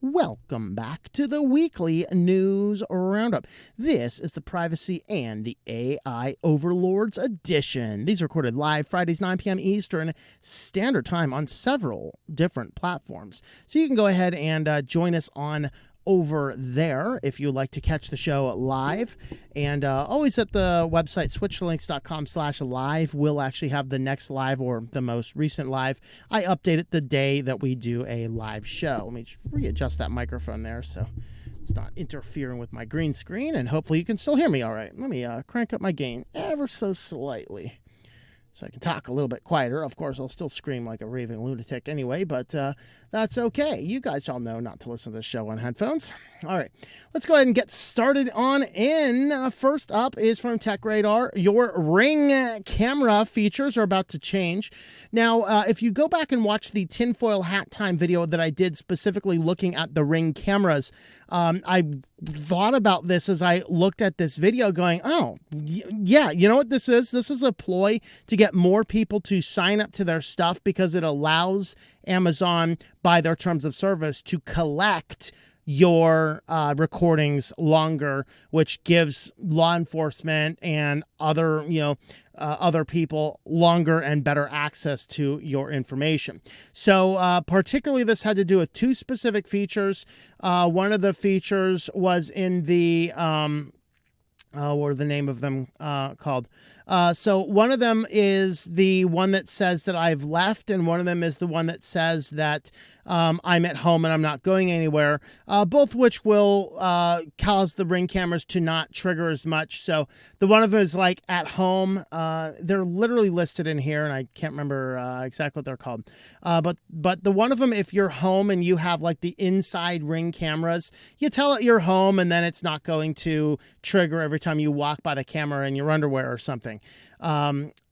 Welcome back to the weekly news roundup. This is the Privacy and the AI Overlords edition. These are recorded live Fridays 9 p.m. Eastern Standard Time on several different platforms. So you can go ahead and join us on over there if you'd like to catch the show live, and always at the website switchedtolinux.com/live. We'll actually have the next live or the most recent live. I update it the day that we do a live show. Let me just readjust that microphone there so it's not interfering with my green screen, and hopefully you can still hear me all right. Let me crank up my gain ever so slightly so I can talk a little bit quieter. Of course, I'll still scream like a raving lunatic anyway, but that's okay. You guys all know not to listen to the show on headphones. All right, let's go ahead and get started on in. First up is from Tech Radar. Your Ring camera features are about to change. Now, if you go back and watch the tinfoil hat time video that I did specifically looking at the Ring cameras, I thought about this as I looked at this video going, oh, yeah, you know what this is? This is a ploy to get more people to sign up to their stuff because it allows Amazon, by their terms of service, to collect your recordings longer, which gives law enforcement and other, other people longer and better access to your information. So particularly this had to do with two specific features. One of the features was in the what are the name of them called? So one of them is the one that says that I've left, and one of them is the one that says that I'm at home and I'm not going anywhere, both which will cause the Ring cameras to not trigger as much. So the one of them is like at home. They're literally listed in here, and I can't remember exactly what they're called. But the one of them, if you're home and you have like the inside Ring cameras, you tell it you're home, and then it's not going to trigger every time you walk by the camera in your underwear or something.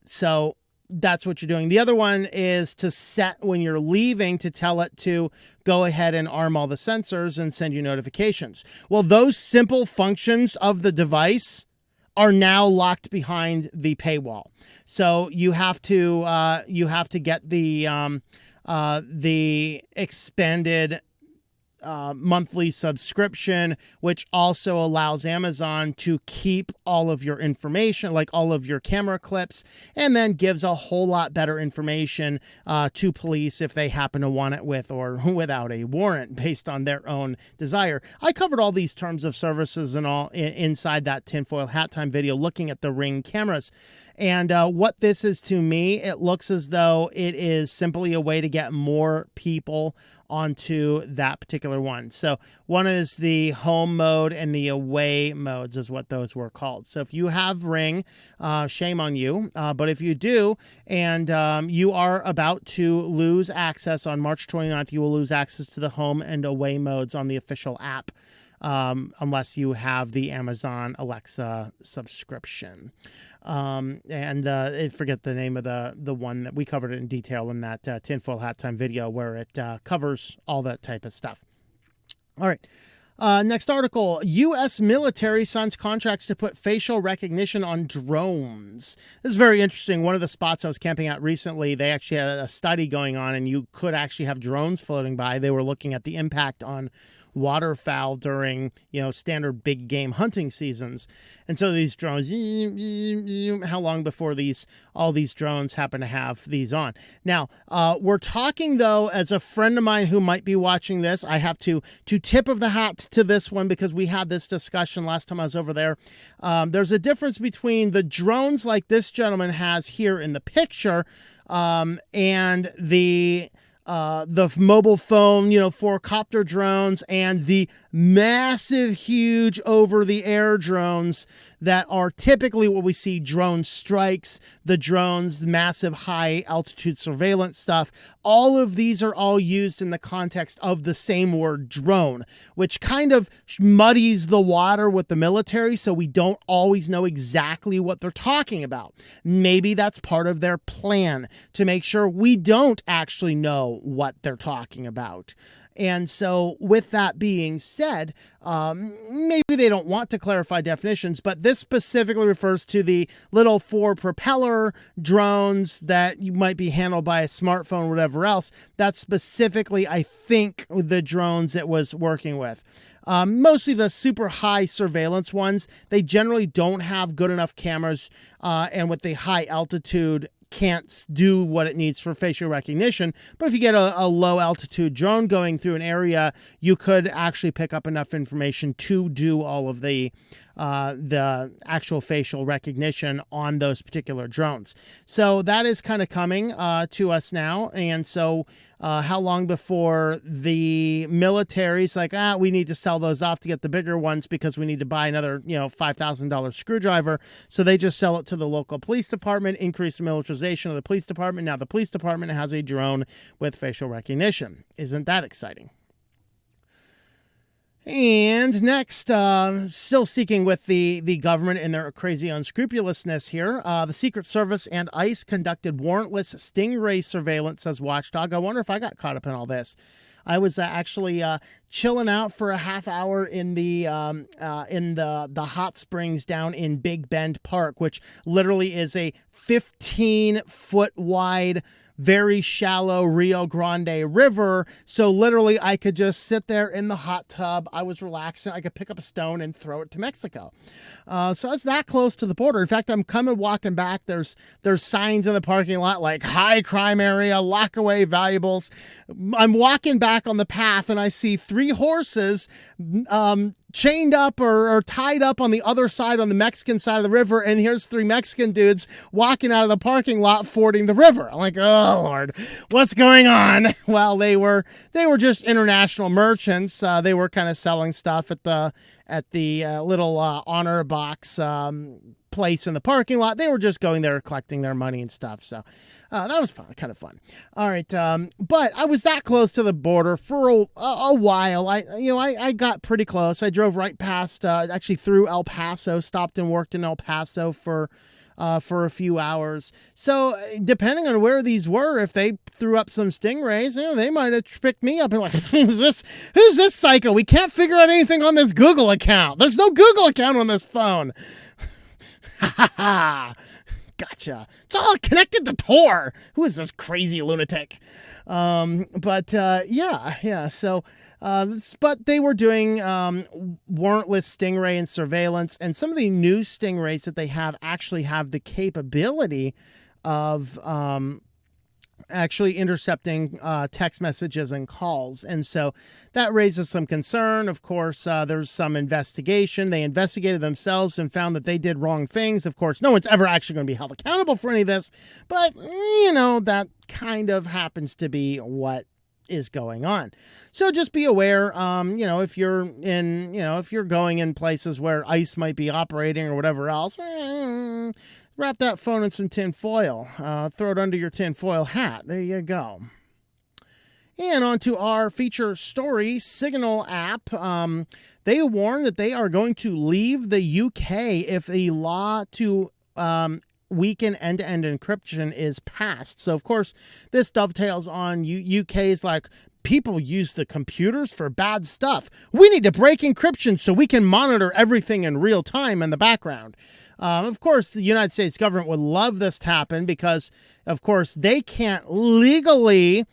So that's what you're doing. The other one is to set when you're leaving to tell it to go ahead and arm all the sensors and send you notifications. Well, those simple functions of the device are now locked behind the paywall. So you have to get the expanded monthly subscription, which also allows Amazon to keep all of your information, like all of your camera clips, and then gives a whole lot better information to police if they happen to want it with or without a warrant based on their own desire. I covered all these terms of services and all inside that tinfoil hat time video looking at the Ring cameras. And what this is to me, it looks as though it is simply a way to get more people onto that particular one. So one is the home mode and the away modes is what those were called. So if you have Ring, shame on you. But if you do, and you are about to lose access on March 29th, you will lose access to the home and away modes on the official app. Unless you have the Amazon Alexa subscription. And forget the name of the one that we covered it in detail in that tinfoil hat time video where it covers all that type of stuff. All right. Next article, U.S. military signs contracts to put facial recognition on drones. This is very interesting. One of the spots I was camping at recently, they actually had a study going on, and you could actually have drones floating by. They were looking at the impact on waterfowl during, standard big game hunting seasons. And so these drones, how long before all these drones happen to have these on? Now, we're talking, though, as a friend of mine who might be watching this, I have to tip of the hat to this one because we had this discussion last time I was over there. There's a difference between the drones like this gentleman has here in the picture and the mobile phone, 4 copter drones, and the massive, huge over-the-air drones that are typically what we see drone strikes, the drones, massive high-altitude surveillance stuff. All of these are all used in the context of the same word drone, which kind of muddies the water with the military, so we don't always know exactly what they're talking about. Maybe that's part of their plan, to make sure we don't actually know what they're talking about. And so with that being said, maybe they don't want to clarify definitions, but this specifically refers to the little 4-propeller drones that you might be handled by a smartphone or whatever else. That's specifically, I think, the drones it was working with. Mostly the super high surveillance ones, they generally don't have good enough cameras, and with the high altitude can't do what it needs for facial recognition. But if you get a low altitude drone going through an area, you could actually pick up enough information to do all of the actual facial recognition on those particular drones. So that is kind of coming to us now. And so how long before the military's like, we need to sell those off to get the bigger ones because we need to buy another, $5,000 screwdriver. So they just sell it to the local police department, increase the militarization of the police department. Now the police department has a drone with facial recognition. Isn't that exciting? And next, still sticking with the government and their crazy unscrupulousness here, the Secret Service and ICE conducted warrantless Stingray surveillance, says Watchdog. I wonder if I got caught up in all this. I was actually chilling out for a half hour in the hot springs down in Big Bend Park, which literally is a 15-foot wide, very shallow Rio Grande River. So literally I could just sit there in the hot tub. I was relaxing. I could pick up a stone and throw it to Mexico. So I was that close to the border. In fact, I'm walking back. There's signs in the parking lot like high crime area, lock away valuables. I'm walking back on the path and I see 3 horses chained up or tied up on the other side, on the Mexican side of the river, and here's 3 Mexican dudes walking out of the parking lot fording the river. I'm like, oh Lord, what's going on? Well, they were just international merchants. They were kind of selling stuff at the little honor box place in the parking lot. They were just going there collecting their money and stuff. So that was fun, kind of fun. All right, but I was that close to the border for a while. I got pretty close. I drove right past, actually through El Paso, stopped and worked in El Paso for a few hours. So depending on where these were, if they threw up some Stingrays, they might have picked me up and like, who's this psycho? We can't figure out anything on this Google account. There's no Google account on this phone. Ha ha ha. Gotcha. It's all connected to Tor. Who is this crazy lunatic? Yeah. So, but they were doing warrantless Stingray and surveillance, and some of the new Stingrays that they have actually have the capability of actually intercepting text messages and calls. And so that raises some concern. Of course, there's some investigation. They investigated themselves and found that they did wrong things. Of course, no one's ever actually going to be held accountable for any of this, but that kind of happens to be what is going on. So just be aware, if you're going in places where ICE might be operating or whatever else, wrap that phone in some tin foil, throw it under your tin foil hat. There you go. And on to our feature story, Signal app. They warn that they are going to leave the UK if a law to weaken end-to-end encryption is passed. So, of course, this dovetails on UK's like, people use the computers for bad stuff. We need to break encryption so we can monitor everything in real time in the background. Of course, the United States government would love this to happen because, of course, they can't legally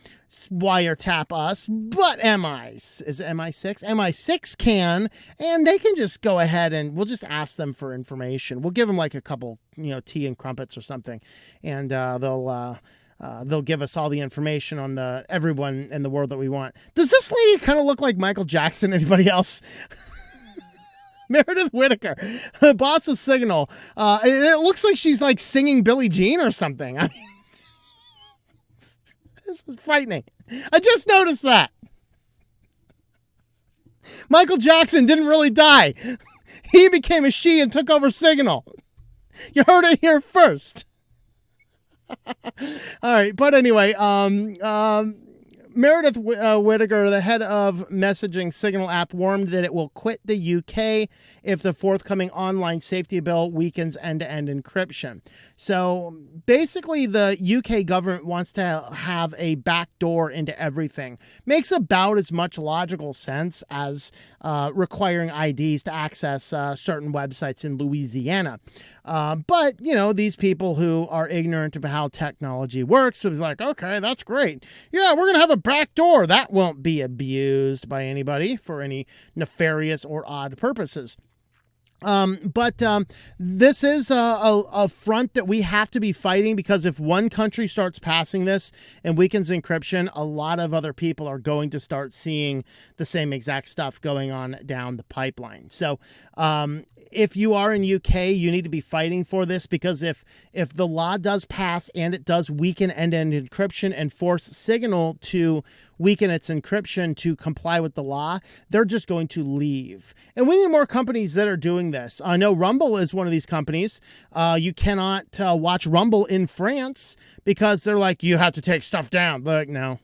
wiretap us, but MI6 can, and they can just go ahead and we'll just ask them for information. We'll give them like a couple, tea and crumpets or something, and they'll give us all the information on everyone in the world that we want. Does this lady kind of look like Michael Jackson? Anybody else? Meredith Whittaker, the boss of Signal. It looks like she's like singing Billie Jean or something. I mean, this is frightening. I just noticed that. Michael Jackson didn't really die. He became a she and took over Signal. You heard it here first. All right, but anyway, Meredith Whittaker, the head of messaging Signal app, warned that it will quit the UK if the forthcoming online safety bill weakens end-to-end encryption. So basically, the UK government wants to have a backdoor into everything. Makes about as much logical sense as requiring IDs to access certain websites in Louisiana. But, you know, these people who are ignorant of how technology works, it was like, okay, that's great. Yeah, we're going to have a back door. That won't be abused by anybody for any nefarious or odd purposes. But this is a front that we have to be fighting, because if one country starts passing this and weakens encryption, a lot of other people are going to start seeing the same exact stuff going on down the pipeline. So if you are in UK, you need to be fighting for this, because if the law does pass and it does weaken end-to-end encryption and force Signal to weaken its encryption to comply with the law, they're just going to leave. And we need more companies that are doing this. I know Rumble is one of these companies. You cannot watch Rumble in France because they're like, you have to take stuff down. Like, no.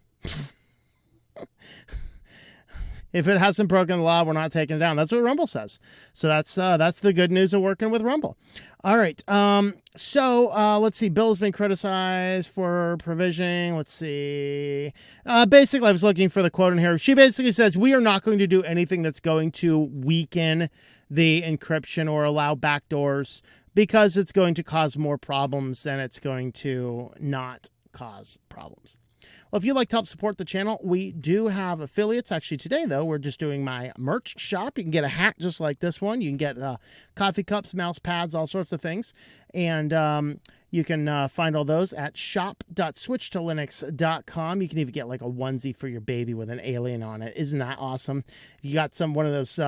If it hasn't broken the law, we're not taking it down. That's what Rumble says. So that's the good news of working with Rumble. All right. So let's see. Bill has been criticized for provisioning. Let's see. Basically, I was looking for the quote in here. She basically says, we are not going to do anything that's going to weaken the encryption or allow backdoors, because it's going to cause more problems than it's going to not cause problems. Well, if you'd like to help support the channel, we do have affiliates. Actually, today, though, we're just doing my merch shop. You can get a hat just like this one. You can get coffee cups, mouse pads, all sorts of things. And you can find all those at shop.switchedtolinux.com. You can even get like a onesie for your baby with an alien on it. Isn't that awesome? You got one of those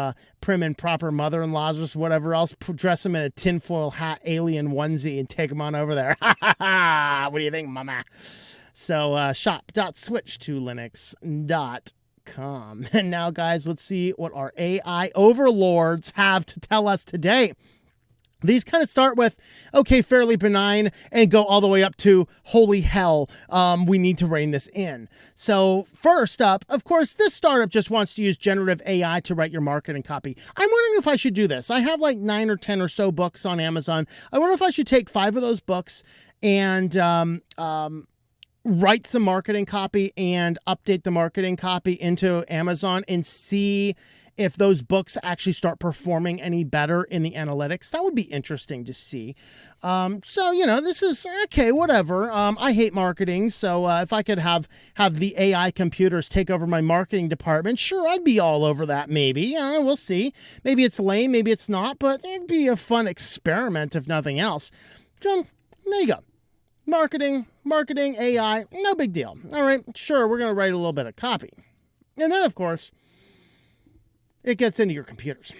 prim and proper mother-in-laws or whatever else, dress them in a tinfoil hat alien onesie and take them on over there. What do you think, mama? So shop.switchedtolinux.com. And now, guys, let's see what our AI overlords have to tell us today. These kind of start with, okay, fairly benign, and go all the way up to, holy hell, we need to rein this in. So first up, of course, this startup just wants to use generative AI to write your marketing copy. I'm wondering if I should do this. I have like 9 or 10 or so books on Amazon. I wonder if I should take 5 of those books and write some marketing copy and update the marketing copy into Amazon and see if those books actually start performing any better in the analytics. That would be interesting to see. So, you know, this is okay, whatever. I hate marketing. So if I could have the AI computers take over my marketing department, sure, I'd be all over that. Maybe, we'll see. Maybe it's lame, maybe it's not, but it'd be a fun experiment if nothing else. So there you go. Marketing, AI, no big deal. All right, sure, we're going to write a little bit of copy. And then, of course, it gets into your computers.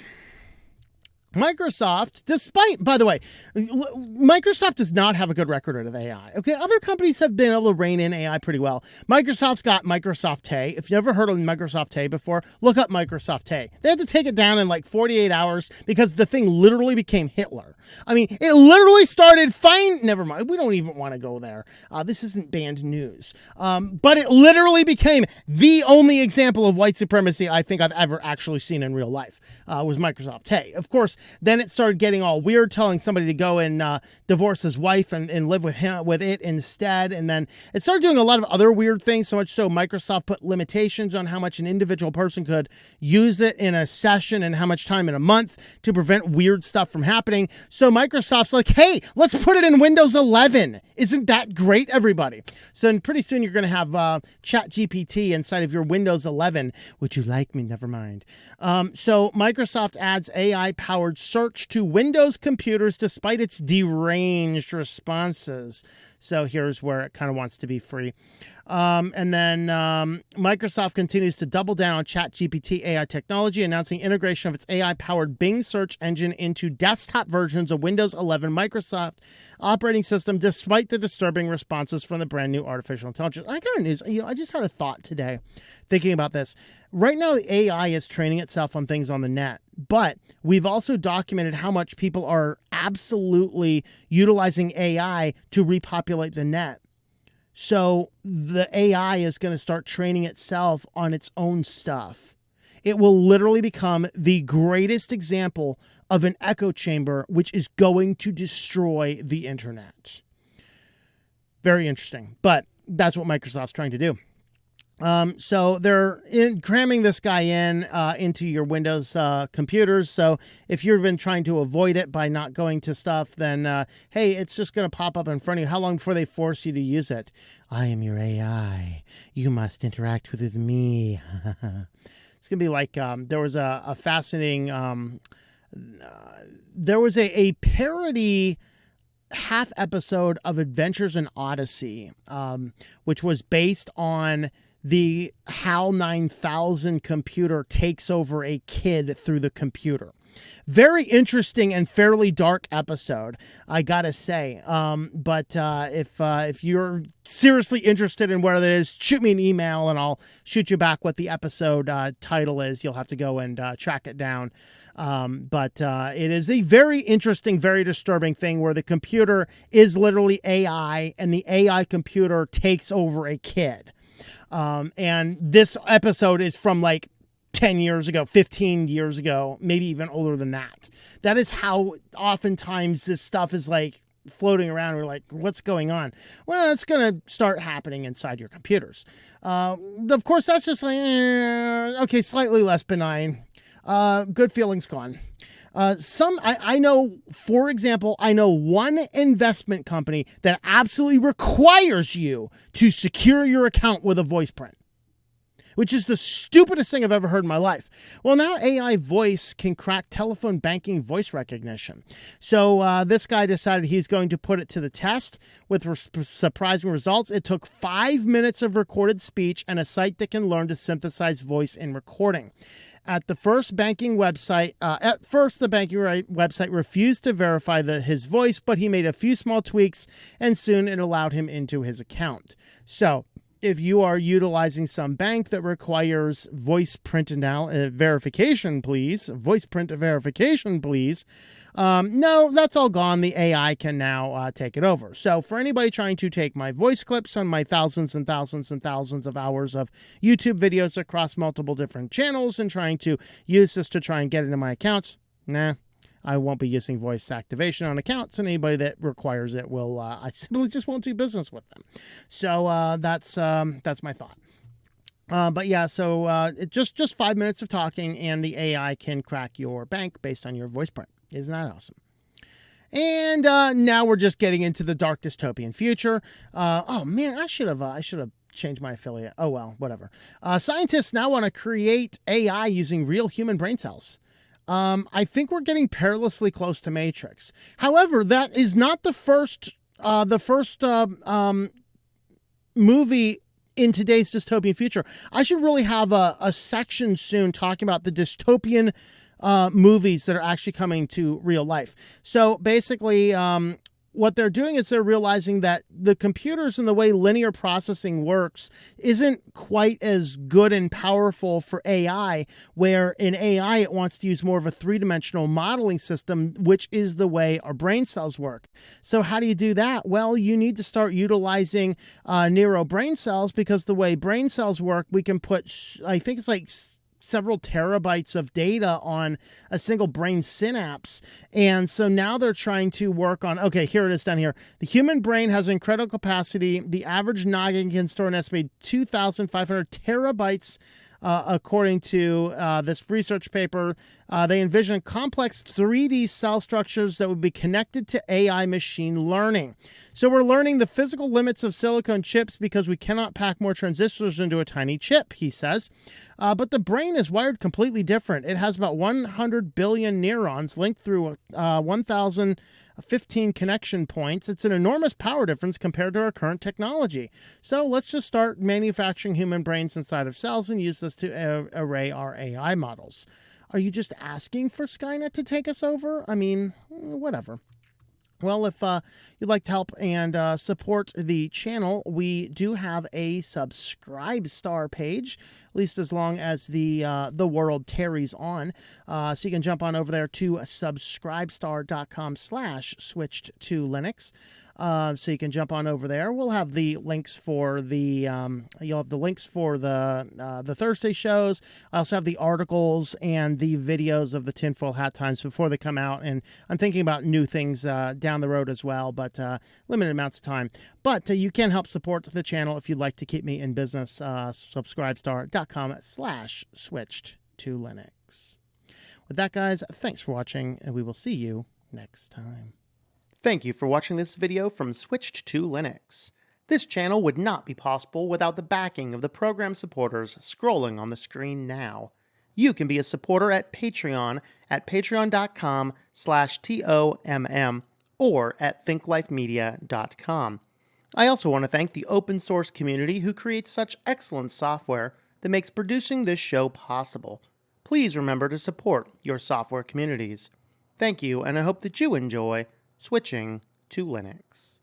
Microsoft, despite, by the way, Microsoft does not have a good record out of AI. Okay, other companies have been able to rein in AI pretty well. Microsoft's got Microsoft Tay. If you've never heard of Microsoft Tay before, look up Microsoft Tay. They had to take it down in like 48 hours because the thing literally became Hitler. I mean, it literally started fine. Never mind. We don't even want to go there. This isn't banned news. But it literally became the only example of white supremacy I think I've ever actually seen in real life, was Microsoft Tay. Of course, then it started getting all weird, telling somebody to go and divorce his wife and live with it instead. And then it started doing a lot of other weird things, so much so Microsoft put limitations on how much an individual person could use it in a session and how much time in a month to prevent weird stuff from happening. So Microsoft's like, hey, let's put it in Windows 11. Isn't that great, everybody? So pretty soon you're going to have ChatGPT inside of your Windows 11. Would you like me? Never mind. So Microsoft adds AI-powered search to Windows computers despite its deranged responses. So here's where it kind of wants to be free. And then Microsoft continues to double down on ChatGPT AI technology, announcing integration of its AI-powered Bing search engine into desktop versions of Windows 11 Microsoft operating system, despite the disturbing responses from the brand new artificial intelligence. I just had a thought today thinking about this. Right now, the AI is training itself on things on the net, but we've also documented how much people are absolutely utilizing AI to repopulate the net. So the AI is going to start training itself on its own stuff. It will literally become the greatest example of an echo chamber, which is going to destroy the internet. Very interesting, but that's what Microsoft's trying to do. So they're cramming this guy into your Windows computers. So if you've been trying to avoid it by not going to stuff, then hey, it's just going to pop up in front of you. How long before they force you to use it? I am your AI. You must interact with me. It's going to be like there was a fascinating, there was a parody half episode of Adventures in Odyssey, which was based on the HAL 9000 computer takes over a kid through the computer. Very interesting and fairly dark episode, I gotta say. But if you're seriously interested in what it is, shoot me an email and I'll shoot you back what the episode title is. You'll have to go and track it down. But it is a very interesting, very disturbing thing where the computer is literally AI and the AI computer takes over a kid. And this episode is from like 10 years ago, 15 years ago, maybe even older than that. That is how oftentimes this stuff is like floating around. We're like, what's going on? Well, it's going to start happening inside your computers. Of course, that's just like, okay, slightly less benign. Good feelings gone. I know, for example, I know one investment company that absolutely requires you to secure your account with a voice print, which is the stupidest thing I've ever heard in my life. Well, now AI voice can crack telephone banking voice recognition. So this guy decided he's going to put it to the test with surprising results. It took 5 minutes of recorded speech and a site that can learn to synthesize voice in recording. At the first banking website, the banking website refused to verify his voice, but he made a few small tweaks and soon it allowed him into his account. So if you are utilizing some bank that requires voice print verification, please, no, that's all gone. The AI can now take it over. So for anybody trying to take my voice clips on my thousands and thousands and thousands of hours of YouTube videos across multiple different channels and trying to use this to try and get into my accounts, nah. I won't be using voice activation on accounts, and anybody that requires it will, I simply just won't do business with them. So that's my thought. But yeah, so it just 5 minutes of talking, and the AI can crack your bank based on your voice print. Isn't that awesome? And now we're just getting into the dark dystopian future. Oh man, I should have changed my affiliate. Oh well, whatever. Scientists now want to create AI using real human brain cells. I think we're getting perilously close to Matrix. However, that is not the first movie in today's dystopian future. I should really have a section soon talking about the dystopian movies that are actually coming to real life. So basically, what they're doing is they're realizing that the computers and the way linear processing works isn't quite as good and powerful for AI, where in AI it wants to use more of a three-dimensional modeling system, which is the way our brain cells work. So how do you do that? Well, you need to start utilizing neuro brain cells, because the way brain cells work, we can put, I think it's like several terabytes of data on a single brain synapse. And so now they're trying to work on, okay, here it is down here. The human brain has incredible capacity. The average noggin can store an estimated 2,500 terabytes. According to this research paper, they envision complex 3D cell structures that would be connected to AI machine learning. So we're learning the physical limits of silicon chips because we cannot pack more transistors into a tiny chip, he says. But the brain is wired completely different. It has about 100 billion neurons linked through 1,015 connection points. It's an enormous power difference compared to our current technology. So let's just start manufacturing human brains inside of cells and use this to array our AI models. Are you just asking for Skynet to take us over? I mean, whatever. Well, if you'd like to help and support the channel, we do have a subscribe star page, at least as long as the world tarries on. So you can jump on over there to subscribestar.com/switchedtolinux. so you can jump on over there. We'll have the links for the you'll have the links for the Thursday shows. I also have the articles and the videos of the tinfoil hat times before they come out, and I'm thinking about new things down the road as well, but limited amounts of time. But you can help support the channel if you'd like to keep me in business. Subscribestar.com/switched-to-linux. With that, guys, thanks for watching, and we will see you next time. Thank you for watching this video from Switched to Linux. This channel would not be possible without the backing of the program supporters scrolling on the screen now. You can be a supporter at Patreon at patreon.com/TOMM or at thinklifemedia.com. I also want to thank the open source community who creates such excellent software that makes producing this show possible. Please remember to support your software communities. Thank you, and I hope that you enjoy switching to Linux.